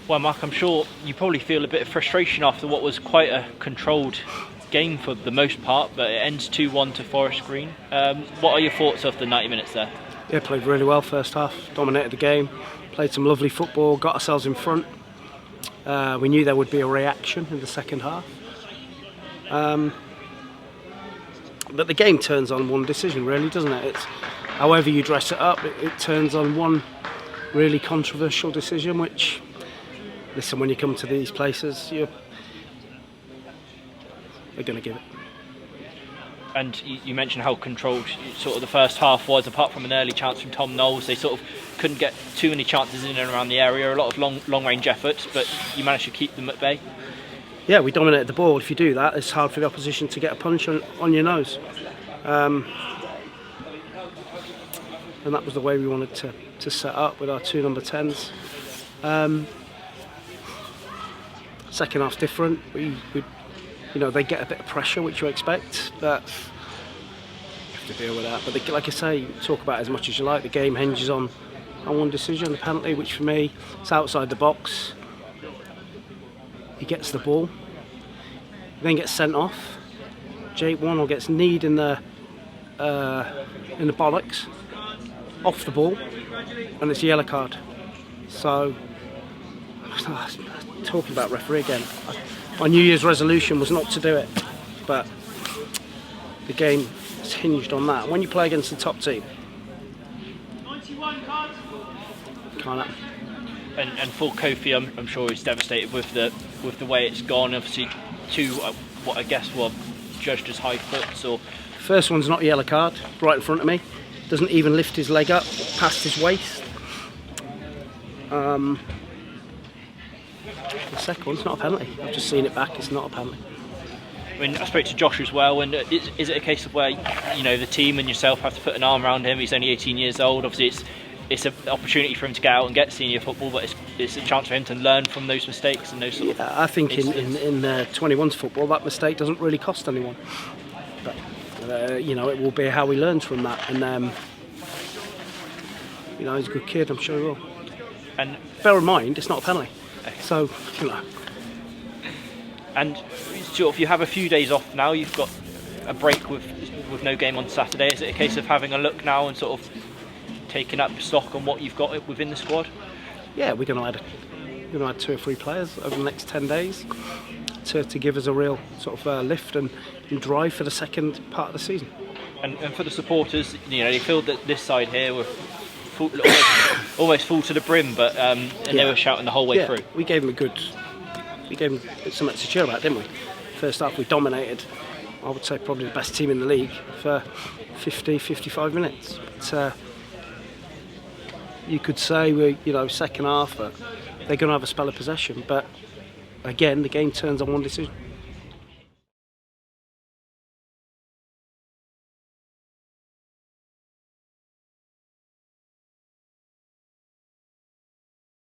Well, Mark, I'm sure you probably feel a bit of frustration after what was quite a controlled game for the most part, but it ends 2-1 to Forest Green. What are your thoughts of the 90 minutes there? Yeah, played really well first half, dominated the game, played some lovely football, got ourselves in front. We knew there would be a reaction in the second half. But the game turns on one decision, really, doesn't it? It's however you dress it up, it turns on one really controversial decision, which, listen, when you come to these places, they're going to give it. And you mentioned how controlled sort of the first half was, apart from an early chance from Tom Knowles. They sort of couldn't get too many chances in and around the area, a lot of long-range efforts, but you managed to keep them at bay. Yeah, we dominated the ball. If you do that, it's hard for the opposition to get a punch on your nose. And that was the way we wanted to set up with our two number 10s. Second half's different. We they get a bit of pressure, which you expect, but you have to deal with that. But like I say, talk about it as much as you like. The game hinges on one decision, the penalty, which for me, it's outside the box. He gets the ball, then gets sent off. Jake Wannell gets kneed in the bollocks, off the ball, and it's a yellow card. So, talking about referee again. My New Year's resolution was not to do it, but the game is hinged on that. When you play against the top team, can't happen. And for Kofi, I'm sure he's devastated with the way it's gone. Obviously, two what I guess were judged as high foots. Or first one's not a yellow card, right in front of me. Doesn't even lift his leg up past his waist. The second one's not a penalty. I've just seen it back. It's not a penalty. I mean, I spoke to Josh as well, and is it a case of where the team and yourself have to put an arm around him? He's only 18 years old. Obviously, it's an opportunity for him to get out and get senior football, but it's a chance for him to learn from those mistakes and those sort of. I think in 21s football, that mistake doesn't really cost anyone. But it will be how he learns from that, and he's a good kid. I'm sure he will. And bear in mind, it's not a penalty. So, And sort of, you have a few days off now. You've got a break with no game on Saturday. Is it a case of having a look now and sort of taking up stock on what you've got within the squad? Yeah, we're going to add 2 or 3 players over the next 10 days to give us a real sort of lift and drive for the second part of the season. And for the supporters, they feel that this side here were almost full to the brim, but they were shouting the whole way through. We gave them something to cheer about, didn't we? First half we dominated, I would say probably the best team in the league for 50-55 minutes. But, you could say we're second half, they're going to have a spell of possession, but again the game turns on one decision.